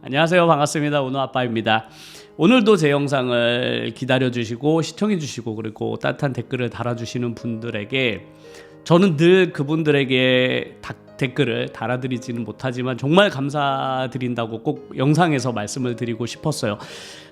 안녕하세요. 반갑습니다. 은호 아빠입니다. 오늘도 제 영상을 기다려주시고 시청해주시고 그리고 따뜻한 댓글을 달아주시는 분들에게 저는 늘 그분들에게 댓글을 달아드리지는 못하지만 정말 감사드린다고 꼭 영상에서 말씀을 드리고 싶었어요.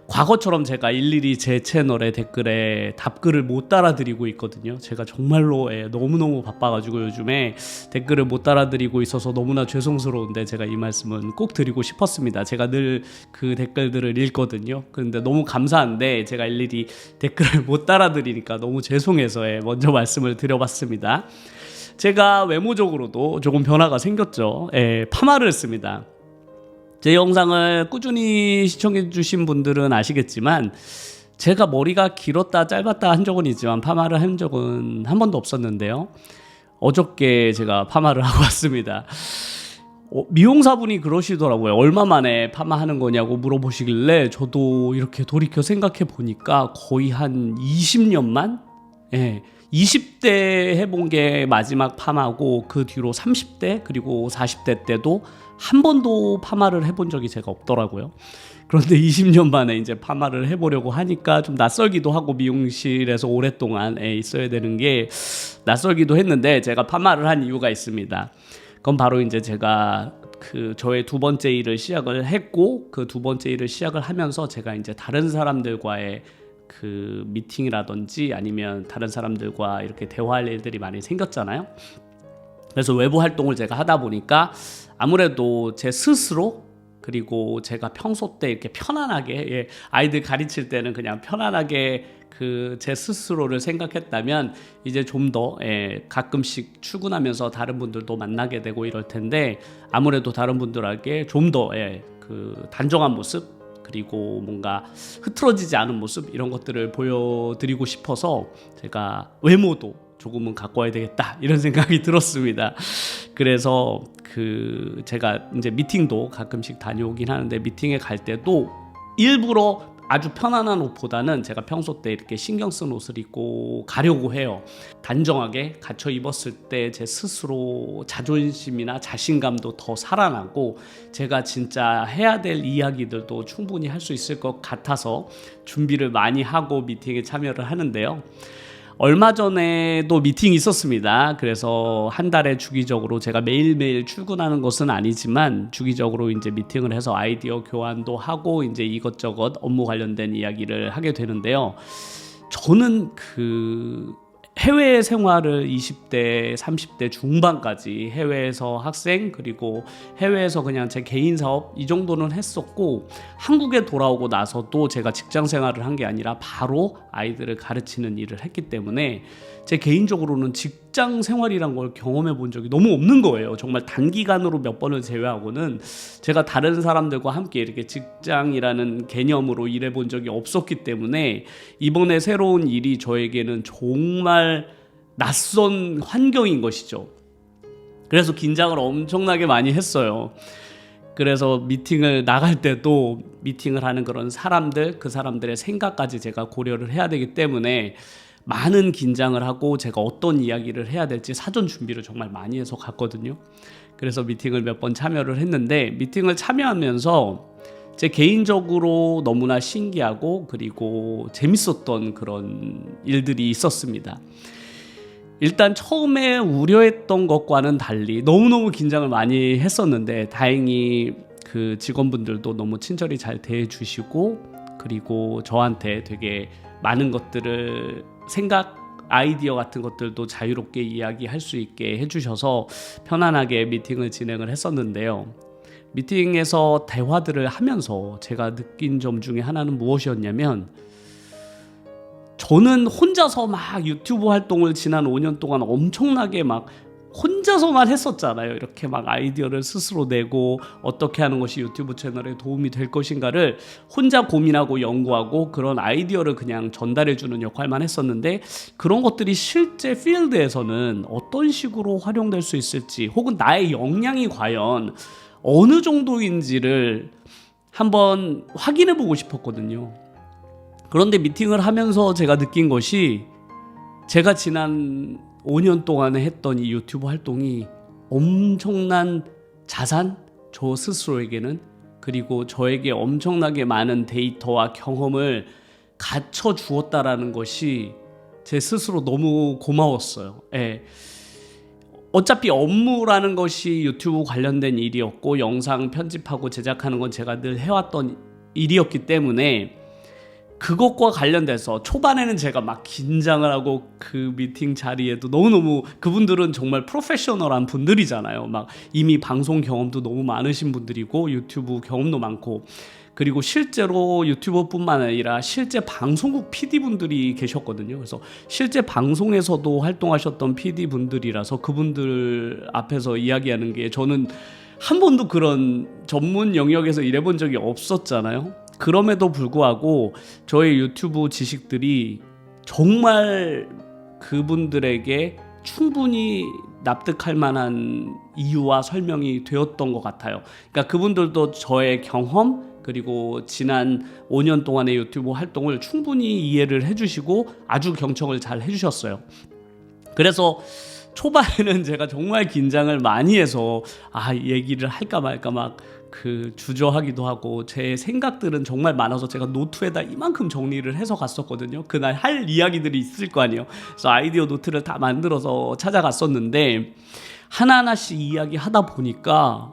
과거처럼 제가 일일이 제 채널에 댓글에 답글을 못 달아드리고 있거든요. 제가 정말로 너무너무 바빠가지고 요즘에 댓글을 못 달아드리고 있어서 너무나 죄송스러운데 제가 이 말씀은 꼭 드리고 싶었습니다. 제가 늘 그 댓글들을 읽거든요. 그런데 너무 감사한데 제가 일일이 댓글을 못 달아드리니까 너무 죄송해서 먼저 말씀을 드려봤습니다. 제가 외모적으로도 조금 변화가 생겼죠. 파마를 했습니다. 제 영상을 꾸준히 시청해 주신 분들은 아시겠지만 제가 머리가 길었다 짧았다 한 적은 있지만 파마를 한 적은 한 번도 없었는데요. 어저께 제가 파마를 하고 왔습니다. 미용사분이 그러시더라고요. 얼마 만에 파마하는 거냐고 물어보시길래 저도 이렇게 돌이켜 생각해 보니까 거의 한 20년만? 20대 해본 게 마지막 파마고 그 뒤로 30대 그리고 40대 때도 한 번도 파마를 해본 적이 제가 없더라고요. 그런데 20년 만에 이제 파마를 해보려고 하니까 좀 낯설기도 하고 미용실에서 오랫동안 있어야 되는 게 낯설기도 했는데 제가 파마를 한 이유가 있습니다. 그건 바로 이제 제가 저의 두 번째 일을 시작을 했고 그 두 번째 일을 시작을 하면서 제가 이제 다른 사람들과의 미팅이라든지 아니면 다른 사람들과 이렇게 대화할 일들이 많이 생겼잖아요. 그래서 외부 활동을 제가 하다 보니까 아무래도 제 스스로 그리고 제가 평소 때 이렇게 편안하게 아이들 가르칠 때는 그냥 편안하게 제 스스로를 생각했다면 이제 좀 더 가끔씩 출근하면서 다른 분들도 만나게 되고 이럴 텐데 아무래도 다른 분들에게 좀 더 단정한 모습 그리고 뭔가 흐트러지지 않은 모습 이런 것들을 보여드리고 싶어서 제가 외모도 조금은 갖고 와야 되겠다 이런 생각이 들었습니다. 그래서 제가 이제 미팅도 가끔씩 다녀오긴 하는데 미팅에 갈 때도 일부러 아주 편안한 옷보다는 제가 평소 때 이렇게 신경 쓴 옷을 입고 가려고 해요. 단정하게 갖춰 입었을 때 제 스스로 자존심이나 자신감도 더 살아나고 제가 진짜 해야 될 이야기들도 충분히 할 수 있을 것 같아서 준비를 많이 하고 미팅에 참여를 하는데요. 얼마 전에도 미팅이 있었습니다. 그래서 한 달에 주기적으로 제가 매일매일 출근하는 것은 아니지만 주기적으로 이제 미팅을 해서 아이디어 교환도 하고 이제 이것저것 업무 관련된 이야기를 하게 되는데요. 저는 해외 생활을 20대, 30대 중반까지 해외에서 학생 그리고 해외에서 그냥 제 개인 사업 이 정도는 했었고 한국에 돌아오고 나서도 제가 직장 생활을 한 게 아니라 바로 아이들을 가르치는 일을 했기 때문에 제 개인적으로는 직장 생활이란 걸 경험해 본 적이 너무 없는 거예요. 정말 단기간으로 몇 번을 제외하고는 제가 다른 사람들과 함께 이렇게 직장이라는 개념으로 일해 본 적이 없었기 때문에 이번에 새로운 일이 저에게는 정말 낯선 환경인 것이죠. 그래서 긴장을 엄청나게 많이 했어요. 그래서 미팅을 나갈 때도 미팅을 하는 그런 사람들, 그 사람들의 생각까지 제가 고려를 해야 되기 때문에 많은 긴장을 하고 제가 어떤 이야기를 해야 될지 사전 준비를 정말 많이 해서 갔거든요. 그래서 미팅을 몇 번 참여를 했는데 미팅을 참여하면서 제 개인적으로 너무나 신기하고 그리고 재밌었던 그런 일들이 있었습니다. 일단 처음에 우려했던 것과는 달리 너무너무 긴장을 많이 했었는데 다행히 직원분들도 너무 친절히 잘 대해주시고 그리고 저한테 되게 많은 것들을 아이디어 같은 것들도 자유롭게 이야기할 수 있게 해주셔서 편안하게 미팅을 진행을 했었는데요. 미팅에서 대화들을 하면서 제가 느낀 점 중에 하나는 무엇이었냐면 저는 혼자서 막 유튜브 활동을 지난 5년 동안 엄청나게 막 혼자서만 했었잖아요. 이렇게 막 아이디어를 스스로 내고 어떻게 하는 것이 유튜브 채널에 도움이 될 것인가를 혼자 고민하고 연구하고 그런 아이디어를 그냥 전달해주는 역할만 했었는데 그런 것들이 실제 필드에서는 어떤 식으로 활용될 수 있을지 혹은 나의 역량이 과연 어느 정도인지를 한번 확인해 보고 싶었거든요. 그런데 미팅을 하면서 제가 느낀 것이 제가 지난 5년 동안에 했던 이 유튜브 활동이 엄청난 자산, 저 스스로에게는 그리고 저에게 엄청나게 많은 데이터와 경험을 갖춰 주었다라는 것이 제 스스로 너무 고마웠어요. 예. 어차피 업무라는 것이 유튜브 관련된 일이었고 영상 편집하고 제작하는 건 제가 늘 해왔던 일이었기 때문에 그것과 관련돼서 초반에는 제가 막 긴장을 하고 그 미팅 자리에도 너무너무 그분들은 정말 프로페셔널한 분들이잖아요. 막 이미 방송 경험도 너무 많으신 분들이고 유튜브 경험도 많고 그리고 실제로 유튜버뿐만 아니라 실제 방송국 PD분들이 계셨거든요. 그래서 실제 방송에서도 활동하셨던 PD분들이라서 그분들 앞에서 이야기하는 게 저는 한 번도 그런 전문 영역에서 일해본 적이 없었잖아요. 그럼에도 불구하고 저의 유튜브 지식들이 정말 그분들에게 충분히 납득할 만한 이유와 설명이 되었던 것 같아요. 그러니까 그분들도 저의 경험 그리고 지난 5년 동안의 유튜브 활동을 충분히 이해를 해주시고 아주 경청을 잘 해주셨어요. 그래서 초반에는 제가 정말 긴장을 많이 해서 얘기를 할까 말까 막 주저하기도 하고 제 생각들은 정말 많아서 제가 노트에다 이만큼 정리를 해서 갔었거든요. 그날 할 이야기들이 있을 거 아니에요. 그래서 아이디어 노트를 다 만들어서 찾아갔었는데 하나하나씩 이야기하다 보니까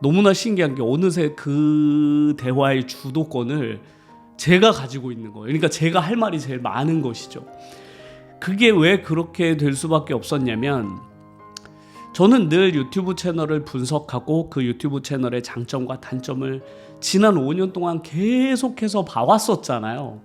너무나 신기한 게 어느새 그 대화의 주도권을 제가 가지고 있는 거예요. 그러니까 제가 할 말이 제일 많은 것이죠. 그게 왜 그렇게 될 수밖에 없었냐면 저는 늘 유튜브 채널을 분석하고 그 유튜브 채널의 장점과 단점을 지난 5년 동안 계속해서 봐왔었잖아요.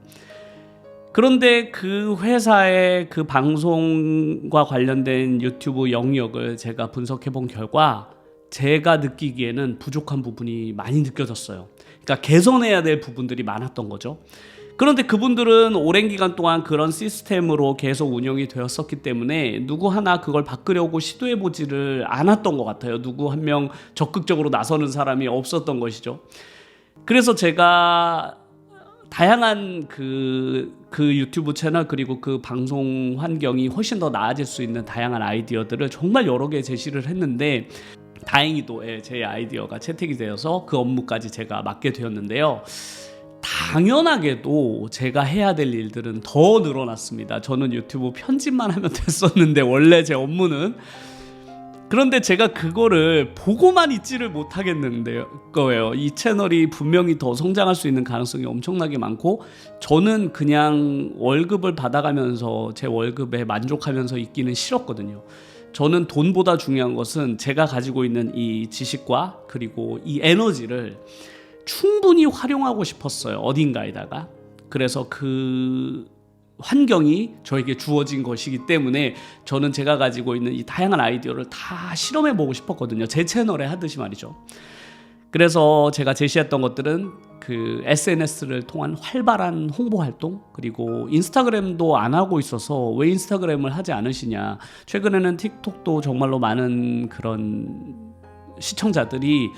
그런데 그 회사의 그 방송과 관련된 유튜브 영역을 제가 분석해 본 결과 제가 느끼기에는 부족한 부분이 많이 느껴졌어요. 그러니까 개선해야 될 부분들이 많았던 거죠. 그런데 그분들은 오랜 기간 동안 그런 시스템으로 계속 운영이 되었었기 때문에 누구 하나 그걸 바꾸려고 시도해보지를 않았던 것 같아요. 누구 한 명 적극적으로 나서는 사람이 없었던 것이죠. 그래서 제가 다양한 그 유튜브 채널 그리고 그 방송 환경이 훨씬 더 나아질 수 있는 다양한 아이디어들을 정말 여러 개 제시를 했는데 다행히도 제 아이디어가 채택이 되어서 그 업무까지 제가 맡게 되었는데요. 당연하게도 제가 해야 될 일들은 더 늘어났습니다. 저는 유튜브 편집만 하면 됐었는데 원래 제 업무는 그런데 제가 그거를 보고만 있지를 못하겠는데 거예요. 이 채널이 분명히 더 성장할 수 있는 가능성이 엄청나게 많고 저는 그냥 월급을 받아가면서 제 월급에 만족하면서 있기는 싫었거든요. 저는 돈보다 중요한 것은 제가 가지고 있는 이 지식과 그리고 이 에너지를 충분히 활용하고 싶었어요. 어딘가에다가. 그래서 그 환경이 저에게 주어진 것이기 때문에 저는 제가 가지고 있는 이 다양한 아이디어를 다 실험해보고 싶었거든요. 제 채널에 하듯이 말이죠. 그래서 제가 제시했던 것들은 그 SNS를 통한 활발한 홍보 활동 그리고 인스타그램도 안 하고 있어서 왜 인스타그램을 하지 않으시냐. 최근에는 틱톡도 정말로 많은 그런 시청자들이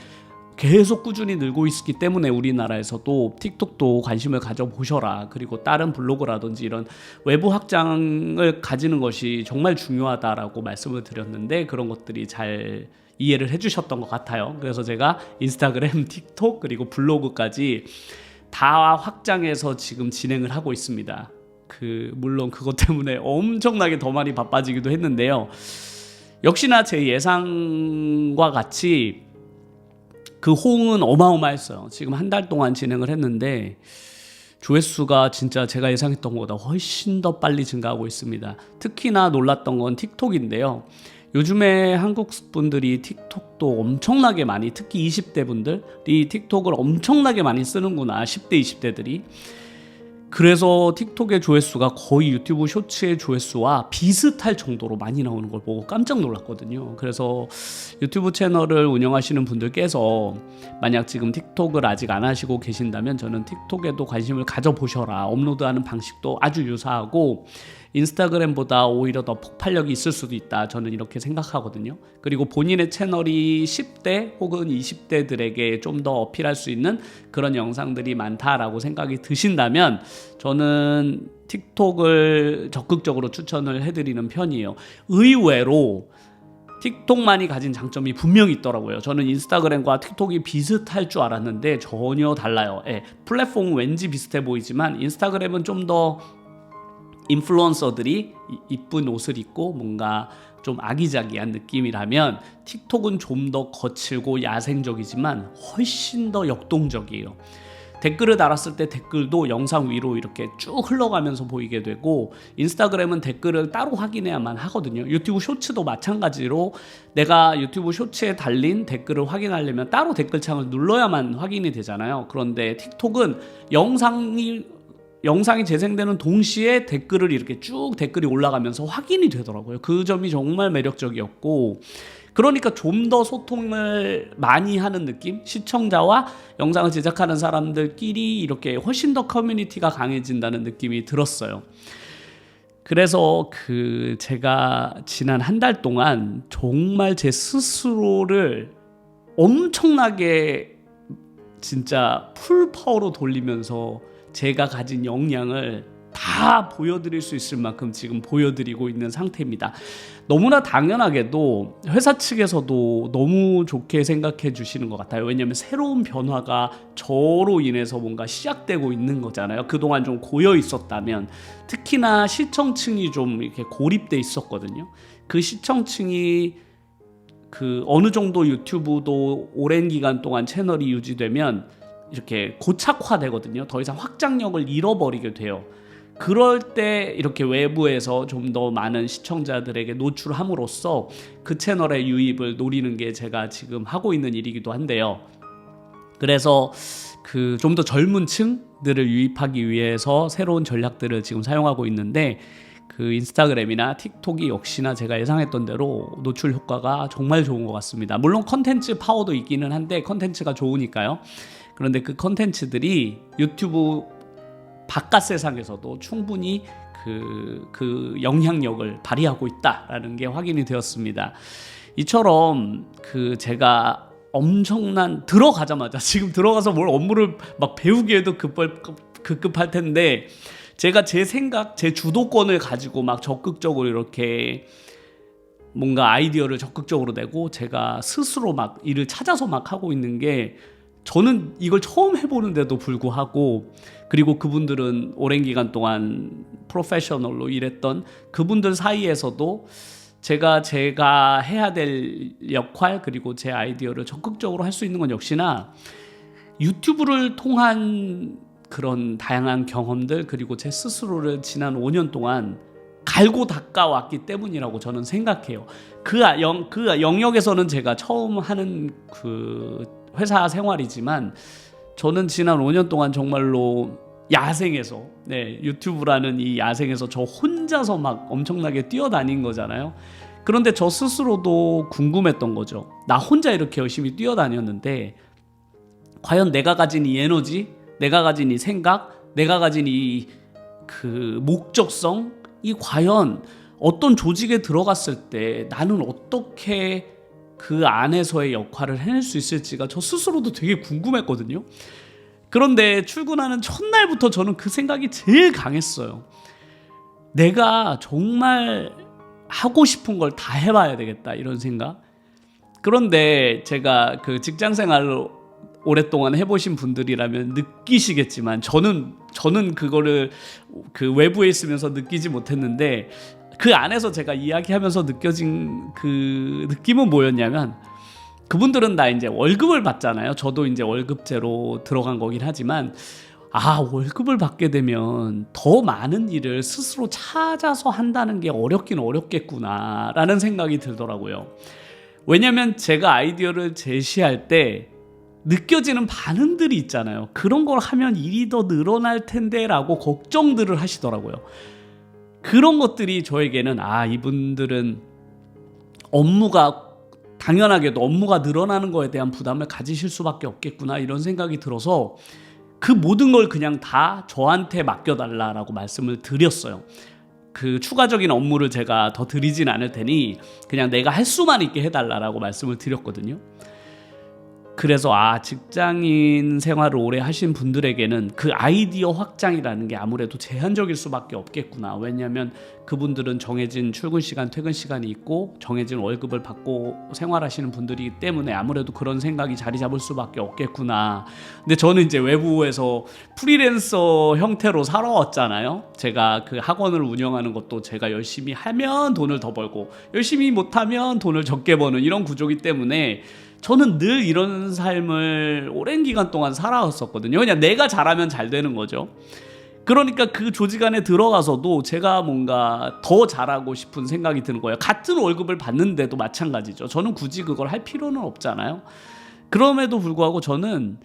계속 꾸준히 늘고 있기 때문에 우리나라에서도 틱톡도 관심을 가져보셔라. 그리고 다른 블로그라든지 이런 외부 확장을 가지는 것이 정말 중요하다라고 말씀을 드렸는데 그런 것들이 잘 이해를 해주셨던 것 같아요. 그래서 제가 인스타그램, 틱톡 그리고 블로그까지 다 확장해서 지금 진행을 하고 있습니다. 물론 그것 때문에 엄청나게 더 많이 바빠지기도 했는데요. 역시나 제 예상과 같이 그 호응은 어마어마했어요. 지금 한 달 동안 진행을 했는데 조회수가 진짜 제가 예상했던 것보다 훨씬 더 빨리 증가하고 있습니다. 특히나 놀랐던 건 틱톡인데요. 요즘에 한국 분들이 틱톡도 엄청나게 많이, 특히 20대 분들이 틱톡을 엄청나게 많이 쓰는구나. 10대, 20대들이. 그래서 틱톡의 조회수가 거의 유튜브 쇼츠의 조회수와 비슷할 정도로 많이 나오는 걸 보고 깜짝 놀랐거든요. 그래서 유튜브 채널을 운영하시는 분들께서 만약 지금 틱톡을 아직 안 하시고 계신다면 저는 틱톡에도 관심을 가져보셔라. 업로드하는 방식도 아주 유사하고 인스타그램보다 오히려 더 폭발력이 있을 수도 있다. 저는 이렇게 생각하거든요. 그리고 본인의 채널이 10대 혹은 20대들에게 좀 더 어필할 수 있는 그런 영상들이 많다라고 생각이 드신다면 저는 틱톡을 적극적으로 추천을 해드리는 편이에요. 의외로 틱톡만이 가진 장점이 분명히 있더라고요. 저는 인스타그램과 틱톡이 비슷할 줄 알았는데 전혀 달라요. 플랫폼은 왠지 비슷해 보이지만 인스타그램은 좀 더 인플루언서들이 이쁜 옷을 입고 뭔가 좀 아기자기한 느낌이라면 틱톡은 좀 더 거칠고 야생적이지만 훨씬 더 역동적이에요. 댓글을 달았을 때 댓글도 영상 위로 이렇게 쭉 흘러가면서 보이게 되고, 인스타그램은 댓글을 따로 확인해야만 하거든요. 유튜브 쇼츠도 마찬가지로 내가 유튜브 쇼츠에 달린 댓글을 확인하려면 따로 댓글창을 눌러야만 확인이 되잖아요. 그런데 틱톡은 영상이 재생되는 동시에 댓글을 이렇게 쭉 댓글이 올라가면서 확인이 되더라고요. 그 점이 정말 매력적이었고, 그러니까 좀 더 소통을 많이 하는 느낌? 시청자와 영상을 제작하는 사람들끼리 이렇게 훨씬 더 커뮤니티가 강해진다는 느낌이 들었어요. 그래서 제가 지난 한 달 동안 정말 제 스스로를 엄청나게 진짜 풀파워로 돌리면서 제가 가진 역량을 다 보여드릴 수 있을 만큼 지금 보여드리고 있는 상태입니다. 너무나 당연하게도 회사 측에서도 너무 좋게 생각해 주시는 것 같아요. 왜냐하면 새로운 변화가 저로 인해서 뭔가 시작되고 있는 거잖아요. 그동안 좀 고여 있었다면, 특히나 시청층이 좀 이렇게 고립돼 있었거든요. 그 시청층이 어느 정도 유튜브도 오랜 기간 동안 채널이 유지되면 이렇게 고착화되거든요. 더 이상 확장력을 잃어버리게 돼요. 그럴 때 이렇게 외부에서 좀 더 많은 시청자들에게 노출함으로써 그 채널의 유입을 노리는 게 제가 지금 하고 있는 일이기도 한데요. 그래서 좀 더 젊은 층들을 유입하기 위해서 새로운 전략들을 지금 사용하고 있는데, 인스타그램이나 틱톡이 역시나 제가 예상했던 대로 노출 효과가 정말 좋은 것 같습니다. 물론 컨텐츠 파워도 있기는 한데 컨텐츠가 좋으니까요. 그런데 그 컨텐츠들이 유튜브 바깥 세상에서도 충분히 그 영향력을 발휘하고 있다라는 게 확인이 되었습니다. 이처럼 제가 엄청난, 들어가자마자 지금 들어가서 뭘 업무를 막 배우기에도 급급할 텐데, 제가 제 생각, 제 주도권을 가지고 막 적극적으로 이렇게 뭔가 아이디어를 적극적으로 내고 제가 스스로 막 일을 찾아서 막 하고 있는 게, 저는 이걸 처음 해보는데도 불구하고, 그리고 그분들은 오랜 기간 동안 프로페셔널로 일했던 그분들 사이에서도 제가 해야 될 역할, 그리고 제 아이디어를 적극적으로 할 수 있는 건 역시나 유튜브를 통한 그런 다양한 경험들, 그리고 제 스스로를 지난 5년 동안 갈고 닦아왔기 때문이라고 저는 생각해요. 그 영역에서는 제가 처음 하는 회사 생활이지만, 저는 지난 5년 동안 정말로 야생에서, 유튜브라는 이 야생에서 저 혼자서 막 엄청나게 뛰어다닌 거잖아요. 그런데 저 스스로도 궁금했던 거죠. 나 혼자 이렇게 열심히 뛰어다녔는데 과연 내가 가진 이 에너지, 내가 가진 이 생각, 내가 가진 이 목적성, 이 과연 어떤 조직에 들어갔을 때 나는 어떻게 그 안에서의 역할을 해낼 수 있을지가 저 스스로도 되게 궁금했거든요. 그런데 출근하는 첫날부터 저는 그 생각이 제일 강했어요. 내가 정말 하고 싶은 걸 다 해봐야 되겠다, 이런 생각. 그런데 제가 직장 생활을 오랫동안 해보신 분들이라면 느끼시겠지만, 저는 그거를 외부에 있으면서 느끼지 못했는데, 그 안에서 제가 이야기하면서 느껴진 그 느낌은 뭐였냐면, 그분들은 다 이제 월급을 받잖아요. 저도 이제 월급제로 들어간 거긴 하지만, 월급을 받게 되면 더 많은 일을 스스로 찾아서 한다는 게 어렵긴 어렵겠구나라는 생각이 들더라고요. 왜냐면 제가 아이디어를 제시할 때 느껴지는 반응들이 있잖아요. 그런 걸 하면 일이 더 늘어날 텐데 라고 걱정들을 하시더라고요. 그런 것들이 저에게는 이분들은 당연하게도 업무가 늘어나는 거에 대한 부담을 가지실 수밖에 없겠구나, 이런 생각이 들어서 그 모든 걸 그냥 다 저한테 맡겨달라라고 말씀을 드렸어요. 추가적인 업무를 제가 더 드리진 않을 테니 그냥 내가 할 수만 있게 해달라라고 말씀을 드렸거든요. 그래서 직장인 생활을 오래 하신 분들에게는 그 아이디어 확장이라는 게 아무래도 제한적일 수밖에 없겠구나. 왜냐하면 그분들은 정해진 출근 시간, 퇴근 시간이 있고 정해진 월급을 받고 생활하시는 분들이기 때문에 아무래도 그런 생각이 자리 잡을 수밖에 없겠구나. 근데 저는 이제 외부에서 프리랜서 형태로 살아왔잖아요. 제가 그 학원을 운영하는 것도 제가 열심히 하면 돈을 더 벌고 열심히 못하면 돈을 적게 버는 이런 구조이기 때문에 저는 늘 이런 삶을 오랜 기간 동안 살아왔었거든요. 그냥 내가 잘하면 잘 되는 거죠. 그러니까 그 조직 안에 들어가서도 제가 뭔가 더 잘하고 싶은 생각이 드는 거예요. 같은 월급을 받는데도 마찬가지죠. 저는 굳이 그걸 할 필요는 없잖아요. 그럼에도 불구하고 저는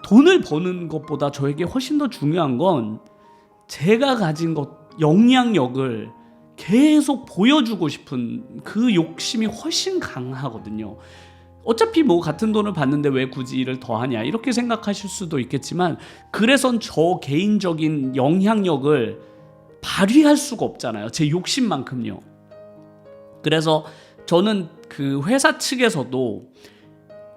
돈을 버는 것보다 저에게 훨씬 더 중요한 건 제가 가진 영향력을 계속 보여주고 싶은 그 욕심이 훨씬 강하거든요. 어차피 뭐 같은 돈을 받는데 왜 굳이 일을 더 하냐 이렇게 생각하실 수도 있겠지만, 그래선 저 개인적인 영향력을 발휘할 수가 없잖아요. 제 욕심만큼요. 그래서 저는 그 회사 측에서도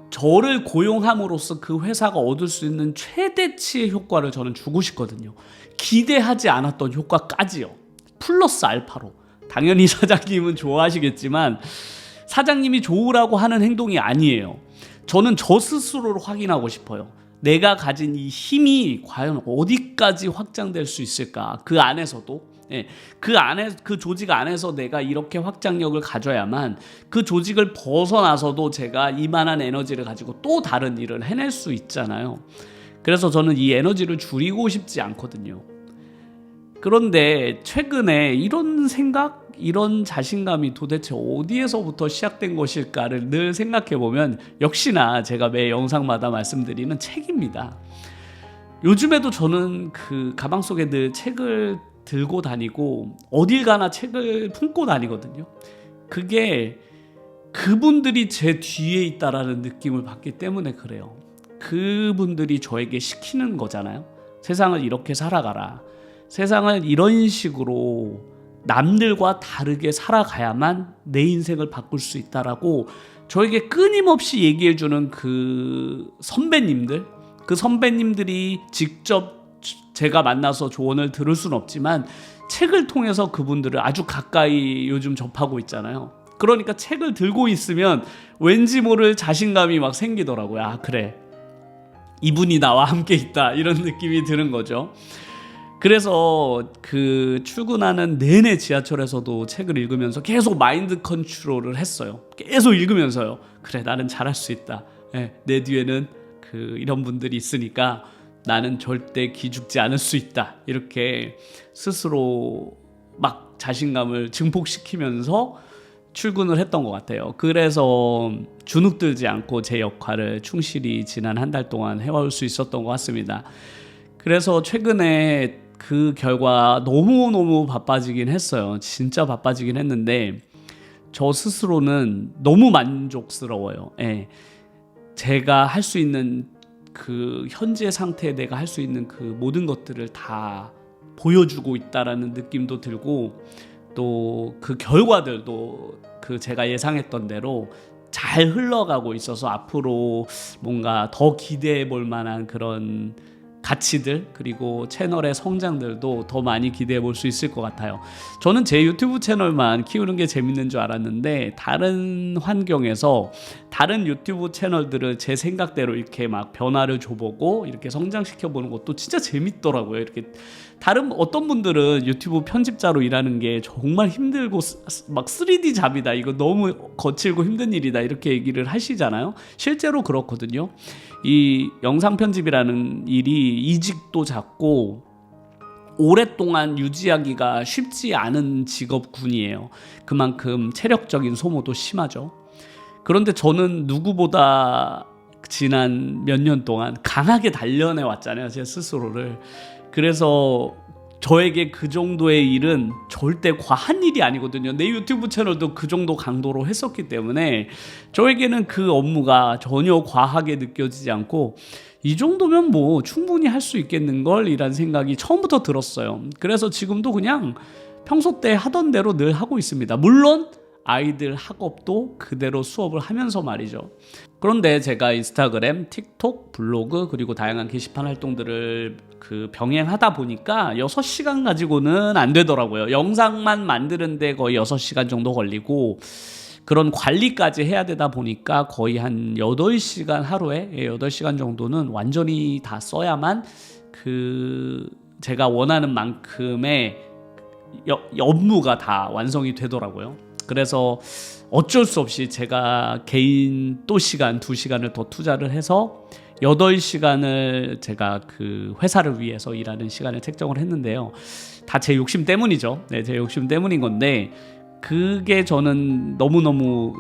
저를 고용함으로써 그 회사가 얻을 수 있는 최대치의 효과를 저는 주고 싶거든요. 기대하지 않았던 효과까지요. 플러스 알파로. 당연히 사장님은 좋아하시겠지만 사장님이 좋으라고 하는 행동이 아니에요. 저는 저 스스로를 확인하고 싶어요. 내가 가진 이 힘이 과연 어디까지 확장될 수 있을까? 그 안에서도, 그 조직 안에서 내가 이렇게 확장력을 가져야만 그 조직을 벗어나서도 제가 이만한 에너지를 가지고 또 다른 일을 해낼 수 있잖아요. 그래서 저는 이 에너지를 줄이고 싶지 않거든요. 그런데 최근에 이런 생각, 이런 자신감이 도대체 어디에서부터 시작된 것일까를 늘 생각해보면 역시나 제가 매 영상마다 말씀드리는 책입니다. 요즘에도 저는 그 가방 속에 늘 책을 들고 다니고 어딜 가나 책을 품고 다니거든요. 그게 그분들이 제 뒤에 있다라는 느낌을 받기 때문에 그래요. 그분들이 저에게 시키는 거잖아요. 세상을 이렇게 살아가라. 세상을 이런 식으로 남들과 다르게 살아가야만 내 인생을 바꿀 수 있다라고 저에게 끊임없이 얘기해주는 그 선배님들, 그 선배님들이 직접 제가 만나서 조언을 들을 수는 없지만 책을 통해서 그분들을 아주 가까이 요즘 접하고 있잖아요. 그러니까 책을 들고 있으면 왠지 모를 자신감이 막 생기더라고요. 그래, 이분이 나와 함께 있다, 이런 느낌이 드는 거죠. 그래서 그 출근하는 내내 지하철에서도 책을 읽으면서 계속 마인드 컨트롤을 했어요. 계속 읽으면서요. 그래, 나는 잘할 수 있다. 내 뒤에는 이런 분들이 있으니까 나는 절대 기죽지 않을 수 있다. 이렇게 스스로 막 자신감을 증폭시키면서 출근을 했던 것 같아요. 그래서 주눅들지 않고 제 역할을 충실히 지난 한 달 동안 해올 수 있었던 것 같습니다. 그래서 최근에 그 결과 너무너무 바빠지긴 했어요. 진짜 바빠지긴 했는데 저 스스로는 너무 만족스러워요. 제가 할 수 있는 그 현재 상태에 내가 할 수 있는 그 모든 것들을 다 보여주고 있다라는 느낌도 들고, 또 그 결과들도 그 제가 예상했던 대로 잘 흘러가고 있어서 앞으로 뭔가 더 기대해 볼 만한 그런 가치들, 그리고 채널의 성장들도 더 많이 기대해 볼 수 있을 것 같아요. 저는 제 유튜브 채널만 키우는 게 재밌는 줄 알았는데 다른 환경에서 다른 유튜브 채널들을 제 생각대로 이렇게 막 변화를 줘보고 이렇게 성장시켜 보는 것도 진짜 재밌더라고요. 이렇게 다른 어떤 분들은 유튜브 편집자로 일하는 게 정말 힘들고 막 3D 잡이다, 이거 너무 거칠고 힘든 일이다, 이렇게 얘기를 하시잖아요. 실제로 그렇거든요. 이 영상 편집이라는 일이 이직도 작고 오랫동안 유지하기가 쉽지 않은 직업군이에요. 그만큼 체력적인 소모도 심하죠. 그런데 저는 누구보다 지난 몇 년 동안 강하게 단련해 왔잖아요, 제 스스로를. 그래서 저에게 그 정도의 일은 절대 과한 일이 아니거든요. 내 유튜브 채널도 그 정도 강도로 했었기 때문에 저에게는 그 업무가 전혀 과하게 느껴지지 않고 이 정도면 뭐 충분히 할 수 있겠는걸 이란 생각이 처음부터 들었어요. 그래서 지금도 그냥 평소 때 하던 대로 늘 하고 있습니다. 물론 아이들 학업도 그대로 수업을 하면서 말이죠. 그런데 제가 인스타그램, 틱톡, 블로그 그리고 다양한 게시판 활동들을 병행하다 보니까 6시간 가지고는 안 되더라고요. 영상만 만드는데 거의 6시간 정도 걸리고 그런 관리까지 해야 되다 보니까 거의 한 8시간 하루에 8시간 정도는 완전히 다 써야만 제가 원하는 만큼의 업무가 다 완성이 되더라고요. 그래서 어쩔 수 없이 제가 개인 또 시간 2시간을 더 투자를 해서 8시간을 제가 회사를 위해서 일하는 시간을 책정을 했는데요. 다 제 욕심 때문이죠. 네, 제 욕심 때문인 건데 그게 저는 너무너무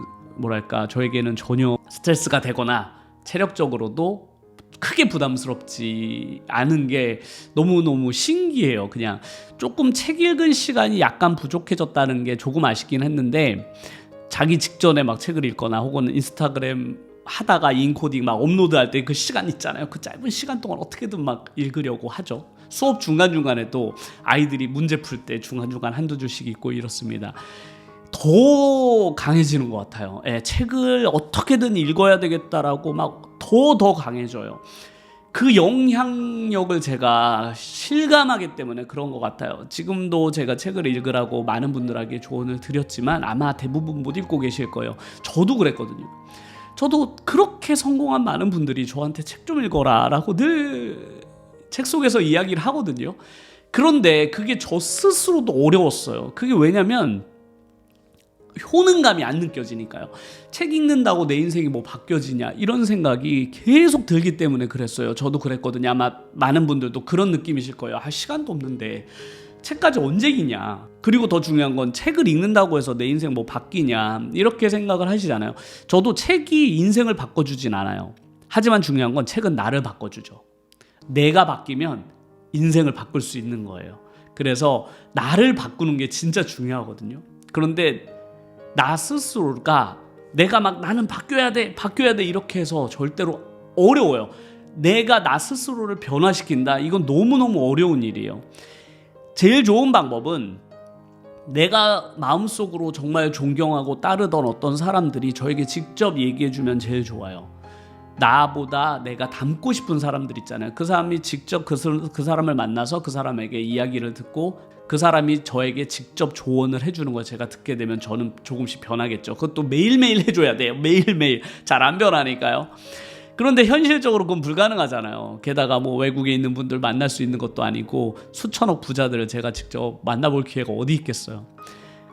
저에게는 전혀 스트레스가 되거나 체력적으로도 크게 부담스럽지 않은 게 너무너무 신기해요. 그냥 조금 책 읽은 시간이 약간 부족해졌다는 게 조금 아쉽긴 했는데 자기 직전에 막 책을 읽거나 혹은 인스타그램 하다가 인코딩 막 업로드할 때 그 시간 있잖아요. 그 짧은 시간 동안 어떻게든 막 읽으려고 하죠. 수업 중간중간에 또 아이들이 문제 풀 때 중간중간 한두 줄씩 읽고 이렇습니다. 더 강해지는 것 같아요. 책을 어떻게든 읽어야 되겠다라고 막 더 강해져요. 그 영향력을 제가 실감하기 때문에 그런 것 같아요. 지금도 제가 책을 읽으라고 많은 분들에게 조언을 드렸지만 아마 대부분 못 읽고 계실 거예요. 저도 그랬거든요. 저도 그렇게 성공한 많은 분들이 저한테 책 좀 읽어라 라고 늘 책 속에서 이야기를 하거든요. 그런데 그게 저 스스로도 어려웠어요. 그게 왜냐면 효능감이 안 느껴지니까요. 책 읽는다고 내 인생이 뭐 바뀌어지냐 이런 생각이 계속 들기 때문에 그랬어요. 저도 그랬거든요. 아마 많은 분들도 그런 느낌이실 거예요. 시간도 없는데 책까지 언제 읽냐. 그리고 더 중요한 건 책을 읽는다고 해서 내 인생 뭐 바뀌냐 이렇게 생각을 하시잖아요. 저도 책이 인생을 바꿔주진 않아요. 하지만 중요한 건 책은 나를 바꿔주죠. 내가 바뀌면 인생을 바꿀 수 있는 거예요. 그래서 나를 바꾸는 게 진짜 중요하거든요. 그런데 나 스스로가 내가 막 나는 바뀌어야 돼 이렇게 해서 절대로 어려워요. 내가 나 스스로를 변화시킨다. 이건 너무너무 어려운 일이에요. 제일 좋은 방법은 내가 마음속으로 정말 존경하고 따르던 어떤 사람들이 저에게 직접 얘기해주면 제일 좋아요. 나보다 내가 닮고 싶은 사람들 있잖아요. 그 사람이 직접 그 사람을 만나서 그 사람에게 이야기를 듣고 그 사람이 저에게 직접 조언을 해주는 걸 제가 듣게 되면 저는 조금씩 변하겠죠. 그것도 매일매일 해줘야 돼요. 매일매일. 잘 안 변하니까요. 그런데 현실적으로 그건 불가능하잖아요. 게다가 뭐 외국에 있는 분들 만날 수 있는 것도 아니고 수천억 부자들을 제가 직접 만나볼 기회가 어디 있겠어요.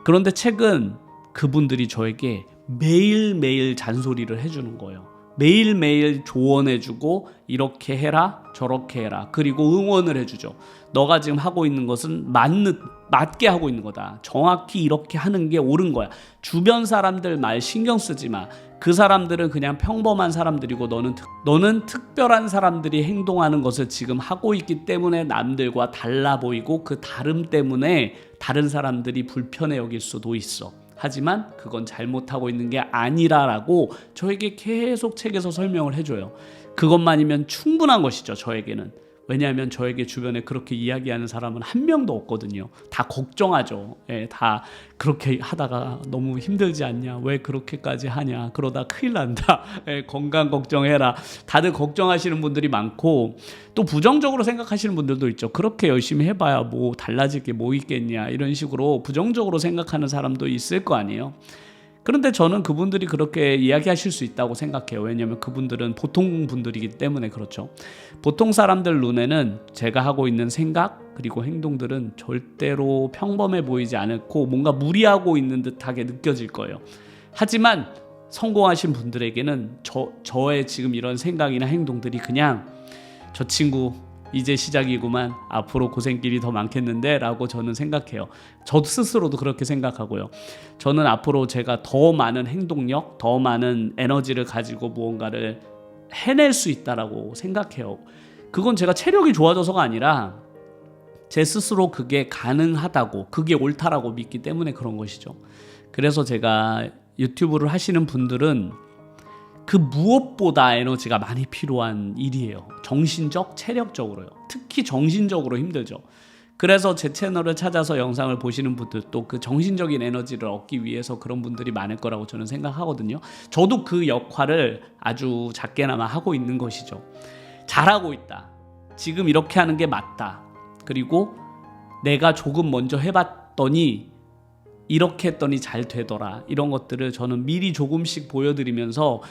그런데 책은 그분들이 저에게 매일매일 잔소리를 해주는 거예요. 매일매일 조언해주고 이렇게 해라 저렇게 해라 그리고 응원을 해주죠. 너가 지금 하고 있는 것은 맞게 하고 있는 거다. 정확히 이렇게 하는 게 옳은 거야. 주변 사람들 말 신경 쓰지 마. 그 사람들은 그냥 평범한 사람들이고 너는 특별한 사람들이 행동하는 것을 지금 하고 있기 때문에 남들과 달라 보이고 그 다름 때문에 다른 사람들이 불편해 여길 수도 있어. 하지만 그건 잘못하고 있는 게 아니라라고 저에게 계속 책에서 설명을 해줘요. 그것만이면 충분한 것이죠. 저에게는. 왜냐하면 저에게 주변에 그렇게 이야기하는 사람은 한 명도 없거든요. 다 걱정하죠. 다 그렇게 하다가 너무 힘들지 않냐, 왜 그렇게까지 하냐, 그러다 큰일 난다, 건강 걱정해라. 다들 걱정하시는 분들이 많고 또 부정적으로 생각하시는 분들도 있죠. 그렇게 열심히 해봐야 뭐 달라질 게 뭐 있겠냐 이런 식으로 부정적으로 생각하는 사람도 있을 거 아니에요. 그런데 저는 그분들이 그렇게 이야기하실 수 있다고 생각해요. 왜냐하면 그분들은 보통 분들이기 때문에 그렇죠. 보통 사람들 눈에는 제가 하고 있는 생각 그리고 행동들은 절대로 평범해 보이지 않고 뭔가 무리하고 있는 듯하게 느껴질 거예요. 하지만 성공하신 분들에게는 저의 지금 이런 생각이나 행동들이 그냥 저 친구 이제 시작이구만, 앞으로 고생길이 더 많겠는데 라고 저는 생각해요. 저 스스로도 그렇게 생각하고요. 저는 앞으로 제가 더 많은 행동력, 더 많은 에너지를 가지고 무언가를 해낼 수 있다라고 생각해요. 그건 제가 체력이 좋아져서가 아니라 제 스스로 그게 가능하다고, 그게 옳다라고 믿기 때문에 그런 것이죠. 그래서 제가 유튜브를 하시는 분들은 그 무엇보다 에너지가 많이 필요한 일이에요. 정신적, 체력적으로요. 특히 정신적으로 힘들죠. 그래서 제 채널을 찾아서 영상을 보시는 분들도 그 정신적인 에너지를 얻기 위해서 그런 분들이 많을 거라고 저는 생각하거든요. 저도 그 역할을 아주 작게나마 하고 있는 것이죠. 잘하고 있다. 지금 이렇게 하는 게 맞다. 그리고 내가 조금 먼저 해봤더니 이렇게 했더니 잘 되더라. 이런 것들을 저는 미리 조금씩 보여드리면서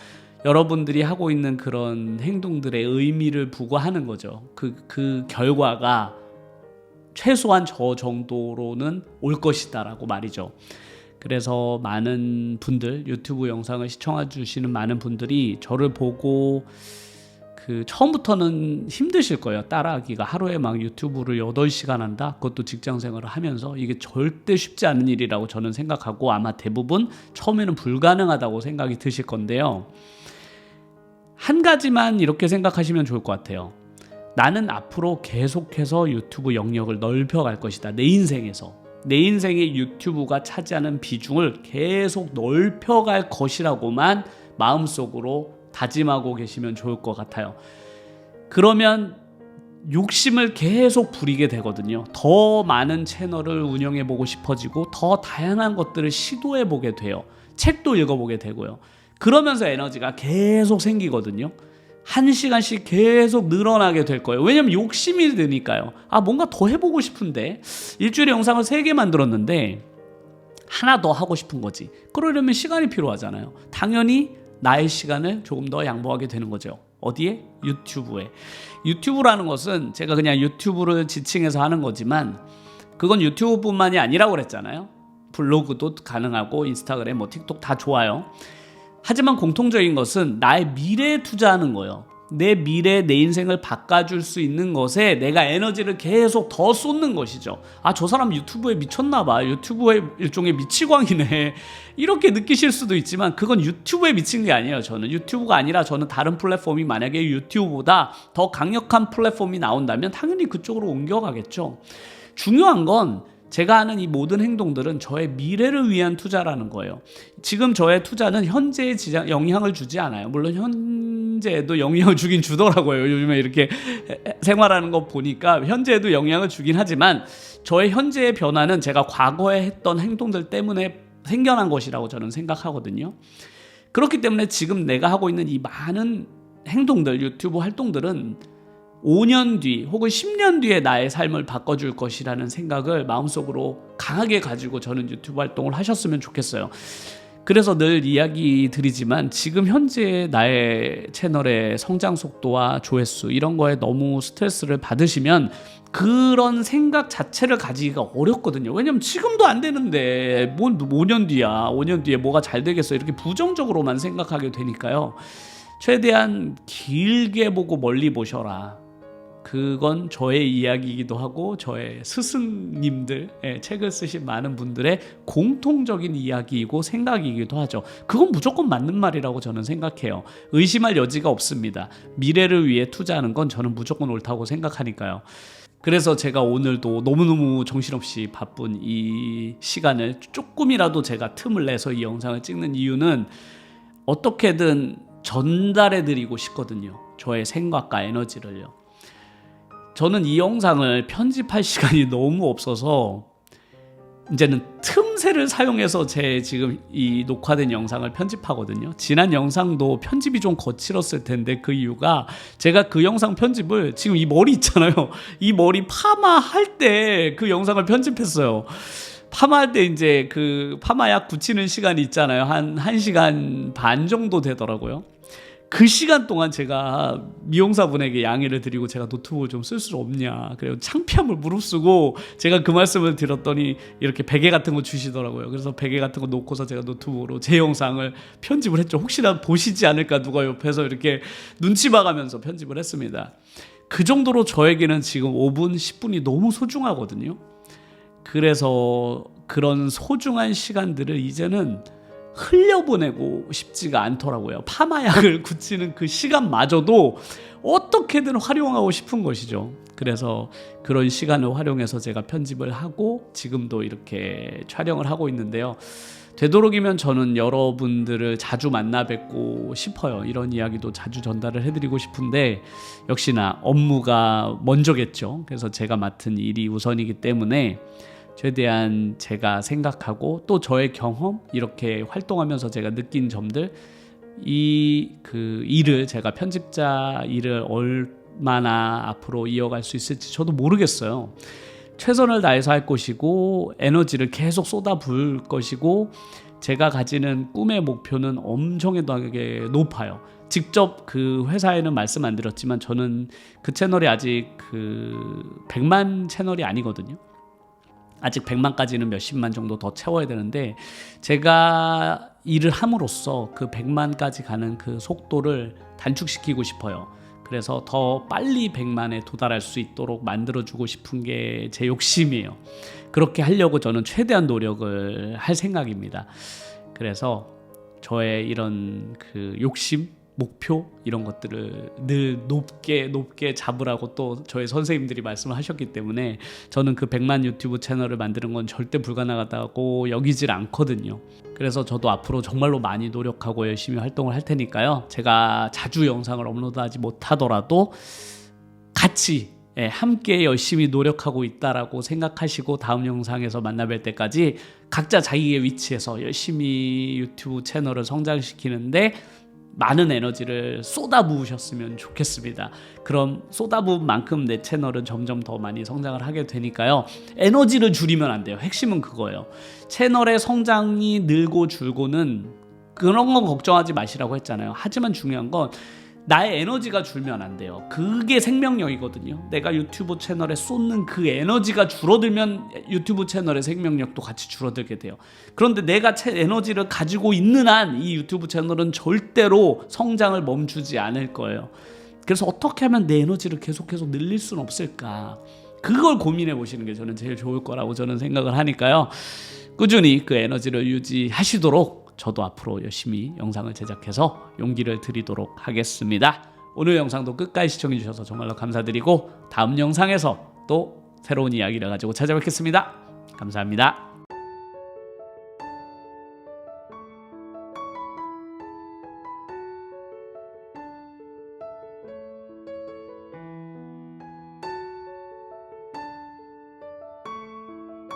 여러분들이 하고 있는 그런 행동들의 의미를 부과하는 거죠. 그 결과가 최소한 저 정도로는 올 것이다라고 말이죠. 그래서 많은 분들, 유튜브 영상을 시청해 주시는 많은 분들이 저를 보고 처음부터는 힘드실 거예요. 따라하기가. 하루에 막 유튜브를 8시간 한다? 그것도 직장 생활을 하면서 이게 절대 쉽지 않은 일이라고 저는 생각하고 아마 대부분 처음에는 불가능하다고 생각이 드실 건데요. 한 가지만 이렇게 생각하시면 좋을 것 같아요. 나는 앞으로 계속해서 유튜브 영역을 넓혀갈 것이다. 내 인생에서. 내 인생의 유튜브가 차지하는 비중을 계속 넓혀갈 것이라고만 마음속으로 다짐하고 계시면 좋을 것 같아요. 그러면 욕심을 계속 부리게 되거든요. 더 많은 채널을 운영해보고 싶어지고 더 다양한 것들을 시도해보게 돼요. 책도 읽어보게 되고요. 그러면서 에너지가 계속 생기거든요. 1시간씩 계속 늘어나게 될 거예요. 왜냐면 욕심이 드니까요. 뭔가 더 해보고 싶은데 일주일에 영상을 3개 만들었는데 하나 더 하고 싶은 거지. 그러려면 시간이 필요하잖아요. 당연히 나의 시간을 조금 더 양보하게 되는 거죠. 어디에? 유튜브에. 유튜브라는 것은 제가 그냥 유튜브를 지칭해서 하는 거지만 그건 유튜브뿐만이 아니라고 그랬잖아요. 블로그도 가능하고 인스타그램, 틱톡 다 좋아요. 하지만 공통적인 것은 나의 미래에 투자하는 거예요. 내 미래, 내 인생을 바꿔줄 수 있는 것에 내가 에너지를 계속 더 쏟는 것이죠. 저 사람 유튜브에 미쳤나 봐. 유튜브에 일종의 미치광이네. 이렇게 느끼실 수도 있지만 그건 유튜브에 미친 게 아니에요. 저는 유튜브가 아니라 저는 다른 플랫폼이 만약에 유튜브보다 더 강력한 플랫폼이 나온다면 당연히 그쪽으로 옮겨가겠죠. 중요한 건 제가 하는 이 모든 행동들은 저의 미래를 위한 투자라는 거예요. 지금 저의 투자는 현재에 영향을 주지 않아요. 물론 현재에도 영향을 주긴 주더라고요. 요즘에 이렇게 생활하는 거 보니까 현재에도 영향을 주긴 하지만 저의 현재의 변화는 제가 과거에 했던 행동들 때문에 생겨난 것이라고 저는 생각하거든요. 그렇기 때문에 지금 내가 하고 있는 이 많은 행동들, 유튜브 활동들은 5년 뒤 혹은 10년 뒤에 나의 삶을 바꿔줄 것이라는 생각을 마음속으로 강하게 가지고 저는 유튜브 활동을 하셨으면 좋겠어요. 그래서 늘 이야기 드리지만 지금 현재 나의 채널의 성장 속도와 조회수 이런 거에 너무 스트레스를 받으시면 그런 생각 자체를 가지기가 어렵거든요. 왜냐면 지금도 안 되는데 뭔 5년 뒤야. 5년 뒤에 뭐가 잘 되겠어. 이렇게 부정적으로만 생각하게 되니까요. 최대한 길게 보고 멀리 보셔라. 그건 저의 이야기이기도 하고 저의 스승님들, 책을 쓰신 많은 분들의 공통적인 이야기이고 생각이기도 하죠. 그건 무조건 맞는 말이라고 저는 생각해요. 의심할 여지가 없습니다. 미래를 위해 투자하는 건 저는 무조건 옳다고 생각하니까요. 그래서 제가 오늘도 너무너무 정신없이 바쁜 이 시간을 조금이라도 제가 틈을 내서 이 영상을 찍는 이유는 어떻게든 전달해드리고 싶거든요. 저의 생각과 에너지를요. 저는 이 영상을 편집할 시간이 너무 없어서 이제는 틈새를 사용해서 제 지금 이 녹화된 영상을 편집하거든요. 지난 영상도 편집이 좀 거칠었을 텐데 그 이유가 제가 그 영상 편집을 지금 이 머리 있잖아요. 이 머리 파마할 때 그 영상을 편집했어요. 파마할 때 이제 그 파마약 붙이는 시간이 있잖아요. 한 1시간 반 정도 되더라고요. 그 시간 동안 제가 미용사분에게 양해를 드리고 제가 노트북을 좀 쓸 수 없냐. 그래서 창피함을 무릅쓰고 제가 그 말씀을 드렸더니 이렇게 베개 같은 거 주시더라고요. 그래서 베개 같은 거 놓고서 제가 노트북으로 제 영상을 편집을 했죠. 혹시나 보시지 않을까 누가 옆에서 이렇게 눈치 봐가면서 편집을 했습니다. 그 정도로 저에게는 지금 5분, 10분이 너무 소중하거든요. 그래서 그런 소중한 시간들을 이제는 흘려보내고 싶지가 않더라고요. 파마약을 굳히는 그 시간마저도 어떻게든 활용하고 싶은 것이죠. 그래서 그런 시간을 활용해서 제가 편집을 하고 지금도 이렇게 촬영을 하고 있는데요. 되도록이면 저는 여러분들을 자주 만나 뵙고 싶어요. 이런 이야기도 자주 전달을 해드리고 싶은데 역시나 업무가 먼저겠죠. 그래서 제가 맡은 일이 우선이기 때문에 최대한 제가 생각하고 또 저의 경험, 이렇게 활동하면서 제가 느낀 점들, 그 일을, 제가 편집자 일을 얼마나 앞으로 이어갈 수 있을지 저도 모르겠어요. 최선을 다해서 할 것이고 에너지를 계속 쏟아부을 것이고, 제가 가지는 꿈의 목표는 엄청나게 높아요. 직접 그 회사에는 말씀 안 드렸지만 저는 그 채널이 아직 그 100만 채널이 아니거든요. 아직 100만까지는 몇십만 정도 더 채워야 되는데, 제가 일을 함으로써 그 100만까지 가는 그 속도를 단축시키고 싶어요. 그래서 더 빨리 100만에 도달할 수 있도록 만들어주고 싶은 게 제 욕심이에요. 그렇게 하려고 저는 최대한 노력을 할 생각입니다. 그래서 저의 이런 그 욕심, 목표, 이런 것들을 늘 높게 잡으라고 또 저의 선생님들이 말씀을 하셨기 때문에 저는 그 100만 유튜브 채널을 만드는 건 절대 불가능하다고 여기질 않거든요. 그래서 저도 앞으로 정말로 많이 노력하고 열심히 활동을 할 테니까요. 제가 자주 영상을 업로드하지 못하더라도 같이 함께 열심히 노력하고 있다라고 생각하시고 다음 영상에서 만나뵐 때까지 각자 자기의 위치에서 열심히 유튜브 채널을 성장시키는데 많은 에너지를 쏟아부으셨으면 좋겠습니다. 그럼 쏟아부은 만큼 내 채널은 점점 더 많이 성장을 하게 되니까요. 에너지를 줄이면 안 돼요. 핵심은 그거예요. 채널의 성장이 늘고 줄고는 그런 건 걱정하지 마시라고 했잖아요. 하지만 중요한 건 나의 에너지가 줄면 안 돼요. 그게 생명력이거든요. 내가 유튜브 채널에 쏟는 그 에너지가 줄어들면 유튜브 채널의 생명력도 같이 줄어들게 돼요. 그런데 내가 에너지를 가지고 있는 한 이 유튜브 채널은 절대로 성장을 멈추지 않을 거예요. 그래서 어떻게 하면 내 에너지를 계속해서 늘릴 수는 없을까? 그걸 고민해 보시는 게 저는 제일 좋을 거라고 저는 생각을 하니까요. 꾸준히 그 에너지를 유지하시도록 저도 앞으로 열심히 영상을 제작해서 용기를 드리도록 하겠습니다. 오늘 영상도 끝까지 시청해 주셔서 정말로 감사드리고 다음 영상에서 또 새로운 이야기를 가지고 찾아뵙겠습니다. 감사합니다.